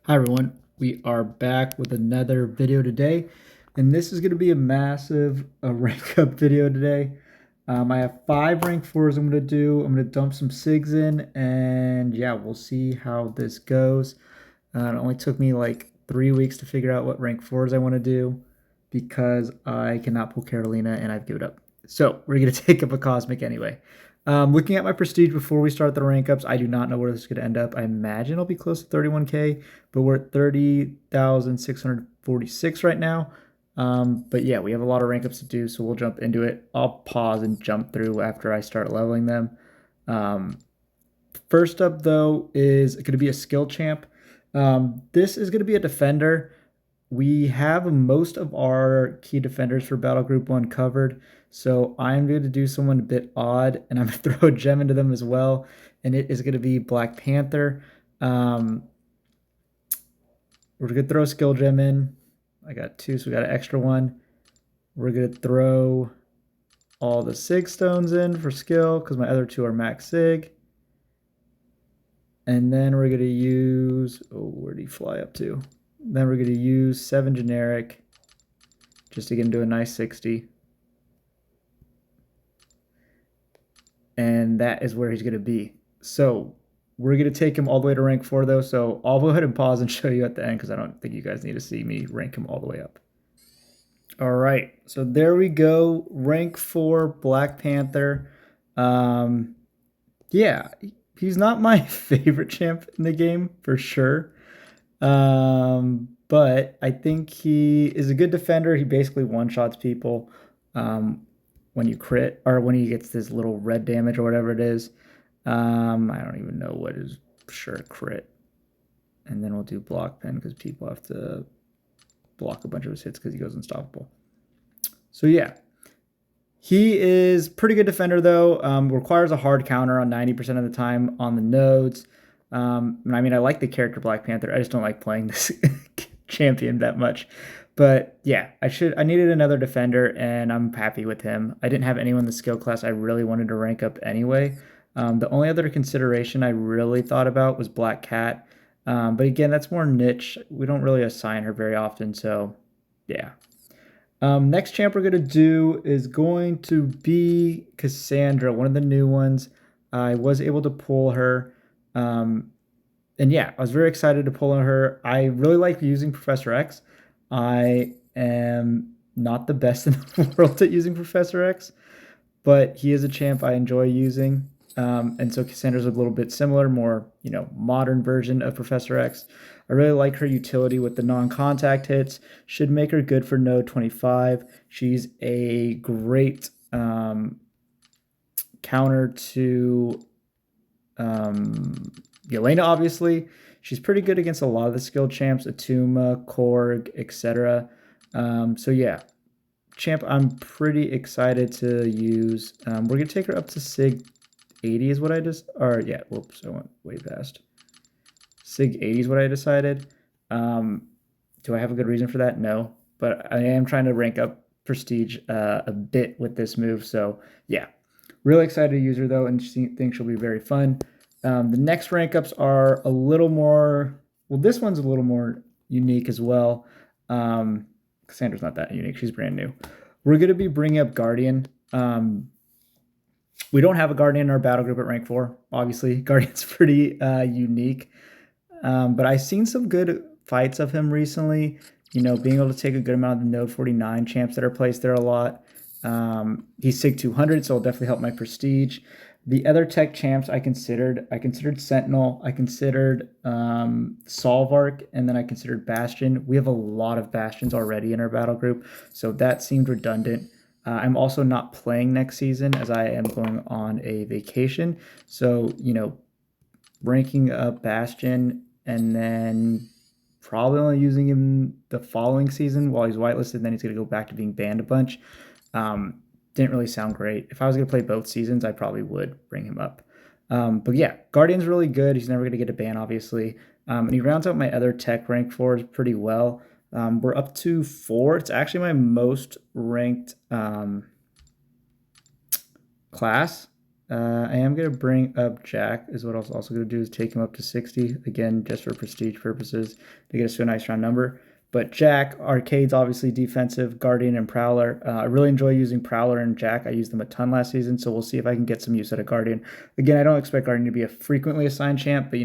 Hi everyone, we are back with another video today, and this is going to be a massive rank up video today. I have 5 rank 4s I'm going to do. I'm going to dump some SIGs in, and yeah, we'll see how this goes. It only took me like 3 weeks to figure out what rank 4s I want to do because I cannot pull Carolina and I've given up. So we're going to take up a Cosmic anyway. Looking at my prestige before we start the rank ups, I do not know where this is going to end up. I imagine it'll be close to 31k, but we're at 30,646 right now. But yeah, we have a lot of rank ups to do, so we'll jump into it. I'll pause and jump through after I start leveling them. First up, though, is going to be a skill champ. This is going to be a defender. We have most of our key defenders for Battle Group 1 covered, so I'm going to do someone a bit odd, and I'm going to throw a gem into them as well, and it is going to be Black Panther. We're going to throw a skill gem in. I got 2, so we got an extra one. We're going to throw all the SIG stones in for skill, because my other 2 are max SIG. And then we're going to use, where did he fly up to? Then we're going to use 7 generic just to get him to a nice 60. And that is where he's going to be. So we're going to take him all the way to rank 4, though. So I'll go ahead and pause and show you at the end because I don't think you guys need to see me rank him all the way up. All right. So there we go. Rank 4 Black Panther. Yeah, he's not my favorite champ in the game for sure. But I think he is a good defender. He basically one-shots people when you crit, or when he gets this little red damage or whatever it is. I don't even know what is sure crit. And then we'll do block pen because people have to block a bunch of his hits because he goes unstoppable. So yeah, he is pretty good defender though. Requires a hard counter on 90% of the time on the nodes. I mean, I like the character Black Panther. I just don't like playing this champion that much. But yeah, I needed another defender, and I'm happy with him. I didn't have anyone in the skill class I really wanted to rank up anyway. The only other consideration I really thought about was Black Cat. But again, that's more niche. We don't really assign her very often, so yeah. Next champ we're going to do is going to be Cassandra, one of the new ones. I was able to pull her. And yeah, I was very excited to pull on her. I really like using Professor X. I am not the best in the world at using Professor X, but he is a champ I enjoy using. And so Cassandra's a little bit similar, more, modern version of Professor X. I really like her utility with the non-contact hits. Should make her good for node 25. She's a great counter to Yelena, obviously. She's pretty good against a lot of the skilled champs, Atuma, Korg, etc. So yeah, champ I'm pretty excited to use. We're going to take her up to SIG 80 is what I just, or yeah, whoops, I went way fast. SIG 80 is what I decided. Do I have a good reason for that? No, but I am trying to rank up prestige a bit with this move. So yeah, really excited to use her though, and think she'll be very fun. The next rank ups are a little more, well, this one's a little more unique as well. Cassandra's not that unique. She's brand new. We're going to be bringing up Guardian. We don't have a Guardian in our battle group at rank 4, obviously. Guardian's pretty unique. But I've seen some good fights of him recently. Being able to take a good amount of the node 49 champs that are placed there a lot. He's SIG 200, so it'll definitely help my prestige. The other tech champs I considered Sentinel, I considered Solvark, and then I considered Bastion. We have a lot of Bastions already in our battle group, so that seemed redundant. I'm also not playing next season as I am going on a vacation. So, ranking up Bastion and then probably only using him the following season while he's whitelisted, then he's going to go back to being banned a bunch. Didn't really sound great. If I was going to play both seasons, I probably would bring him up. But yeah, Guardian's really good. He's never going to get a ban, obviously. And he rounds out my other tech rank 4s pretty well. We're up to 4. It's actually my most ranked class. I am going to bring up Jack, is what I was also going to do, is take him up to 60, again, just for prestige purposes, to get us to a nice round number. But Jack, Arcade's obviously defensive, Guardian, and Prowler. I really enjoy using Prowler and Jack. I used them a ton last season, so we'll see if I can get some use out of Guardian. Again, I don't expect Guardian to be a frequently assigned champ, but,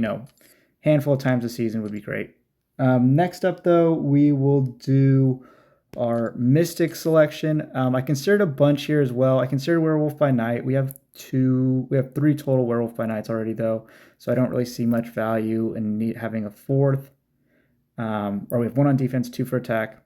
handful of times a season would be great. Next up, though, we will do our Mystic selection. I considered a bunch here as well. I considered Werewolf by Night. We have 3 total Werewolf by Nights already, though, so I don't really see much value in having a 4th. Or we have 1 on defense, 2 for attack.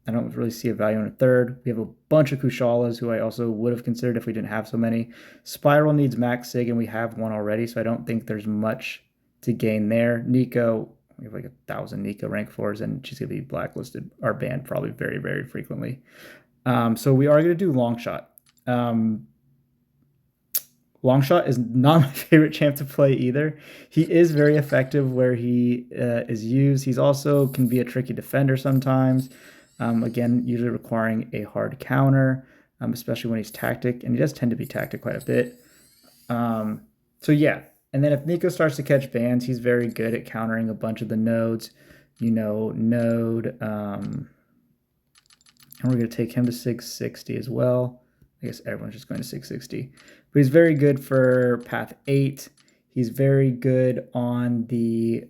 I don't really see a value in a 3rd. We have a bunch of Kushalas, who I also would have considered if we didn't have so many. Spiral needs max sig, and we have 1 already, so I don't think there's much to gain there. Nico, we have like 1,000 Nico rank 4s, and she's going to be blacklisted or banned probably very, very frequently. So we are going to do Longshot. Longshot is not my favorite champ to play either. He is very effective where he is used. He's also can be a tricky defender sometimes. Again, usually requiring a hard counter, especially when he's tactic, and he does tend to be tactic quite a bit. So yeah, and then if Nico starts to catch bans, he's very good at countering a bunch of the nodes. Node, and we're going to take him to 660 as well. I guess everyone's just going to 660. But he's very good for path 8. He's very good on the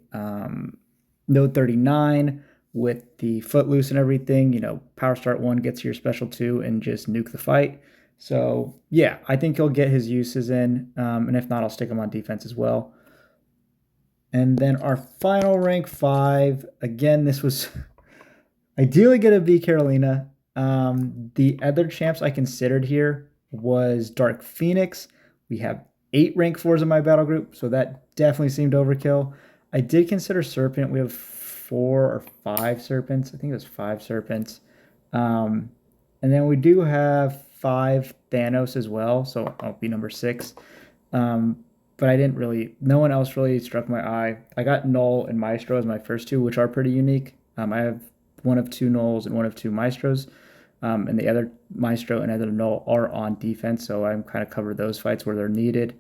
node 39 with the footloose and everything. Power start 1 gets your special 2 and just nuke the fight. So yeah, I think he'll get his uses in. And if not, I'll stick him on defense as well. And then our final rank 5. Again, this was ideally going to be Carolina. The other champs I considered here was Dark Phoenix. We have 8 rank 4s in my battle group, so that definitely seemed overkill. I did consider Serpent. We have 4 or 5 Serpents. I think it was 5 Serpents. And then we do have 5 Thanos as well, so I'll be number 6. But no one else really struck my eye. I got Null and Maestro as my first 2, which are pretty unique. I have 1 of 2 Nulls and 1 of 2 Maestros. And the other Maestro and other Null are on defense, so I'm kind of covered those fights where they're needed.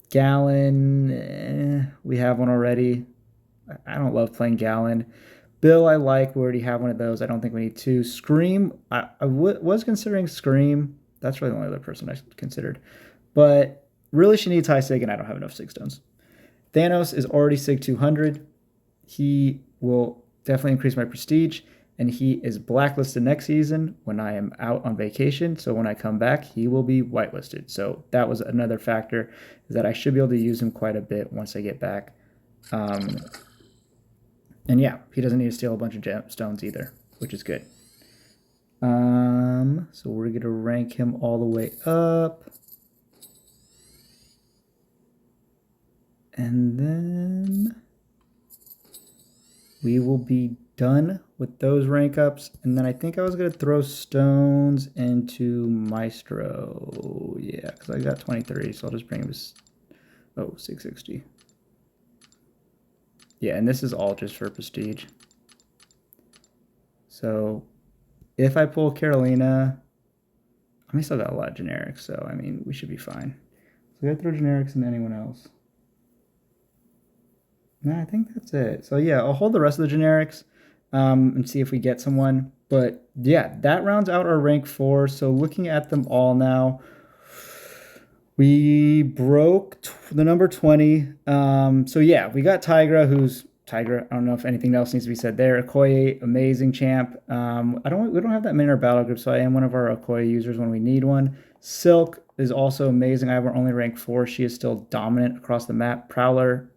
Gallon, we have 1 already. I don't love playing Gallon. Bill, I like. We already have 1 of those. I don't think we need 2. Scream, I was considering Scream. That's really the only other person I considered. But really, she needs high sig, and I don't have enough sig stones. Thanos is already sig 200. He will definitely increase my prestige. And he is blacklisted next season when I am out on vacation. So when I come back, he will be whitelisted. So that was another factor, is that I should be able to use him quite a bit once I get back. And yeah, he doesn't need to steal a bunch of gemstones either, which is good. So we're going to rank him all the way up. And then we will be done with those rank ups. And then I think I was going to throw stones into Maestro. Yeah, because I got 23, so I'll just bring him to 660. Yeah, and this is all just for prestige. So if I pull Carolina, I still got a lot of generics, so I mean, we should be fine. So I got to throw generics into anyone else. No, I think that's it. So yeah, I'll hold the rest of the generics and see if we get someone. But yeah, that rounds out our rank 4. So looking at them all now, we broke the number 20. So yeah, we got Tigra, I don't know if anything else needs to be said there. Okoye, amazing champ. We don't have that many in our battle group, so I am one of our Okoye users when we need one. Silk is also amazing. I have her only rank 4. She is still dominant across the map. Prowler's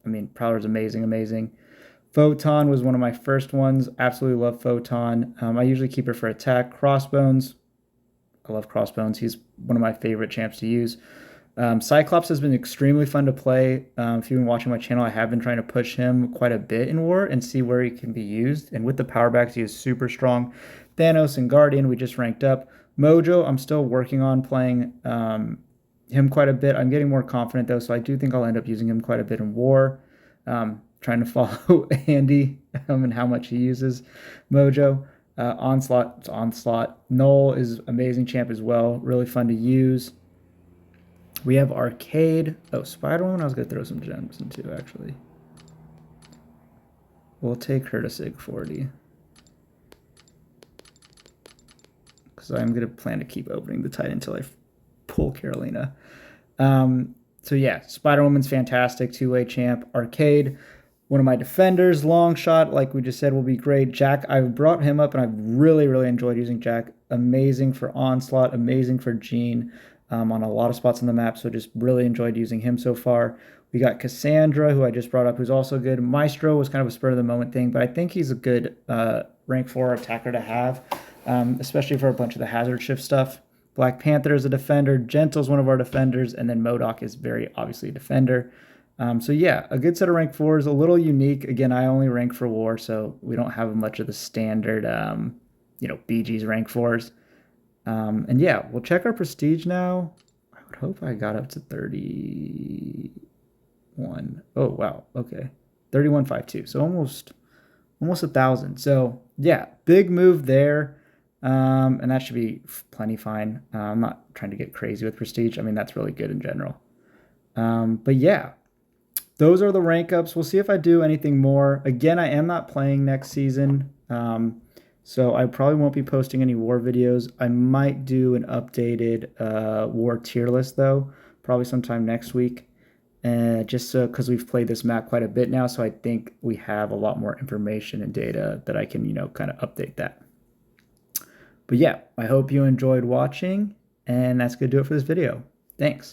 amazing. Photon was one of my first ones. Absolutely love Photon. I usually keep her for attack. Crossbones. I love Crossbones. He's one of my favorite champs to use. Cyclops has been extremely fun to play. If you've been watching my channel, I have been trying to push him quite a bit in War and see where he can be used. And with the power backs, he is super strong. Thanos and Guardian, we just ranked up. Mojo, I'm still working on playing him quite a bit. I'm getting more confident, though, so I do think I'll end up using him quite a bit in War. Trying to follow Andy and how much he uses Mojo. Onslaught. Null is amazing champ as well. Really fun to use. We have Arcade. Oh, Spider-Woman, I was going to throw some gems into, actually. We'll take her to Sig 40. Because I'm going to plan to keep opening the Titan until I pull Carolina. So yeah, Spider-Woman's fantastic, two-way champ. Arcade, one of my defenders. Longshot, like we just said, will be great. Jack, I've brought him up, and I've really, really enjoyed using Jack. Amazing for Onslaught, amazing for Jean on a lot of spots on the map, so just really enjoyed using him so far. We got Cassandra, who I just brought up, who's also good. Maestro was kind of a spur-of-the-moment thing, but I think he's a good rank 4 attacker to have, especially for a bunch of the hazard shift stuff. Black Panther is a defender. Gentle's one of our defenders. And then MODOK is very obviously a defender. So yeah, a good set of rank 4s, a little unique. Again, I only rank for war, so we don't have much of the standard, BG's rank 4s. And yeah, we'll check our prestige now. I would hope I got up to 31. Oh, wow. Okay. 3152. So almost 1,000. So yeah, big move there. And that should be plenty fine. I'm not trying to get crazy with prestige. I mean, that's really good in general. But yeah, those are the rank ups. We'll see if I do anything more. Again, I am not playing next season. So I probably won't be posting any war videos. I might do an updated war tier list, though, probably sometime next week. Just so, because we've played this map quite a bit now, so I think we have a lot more information and data that I can, kind of update that. But yeah, I hope you enjoyed watching, and that's going to do it for this video. Thanks.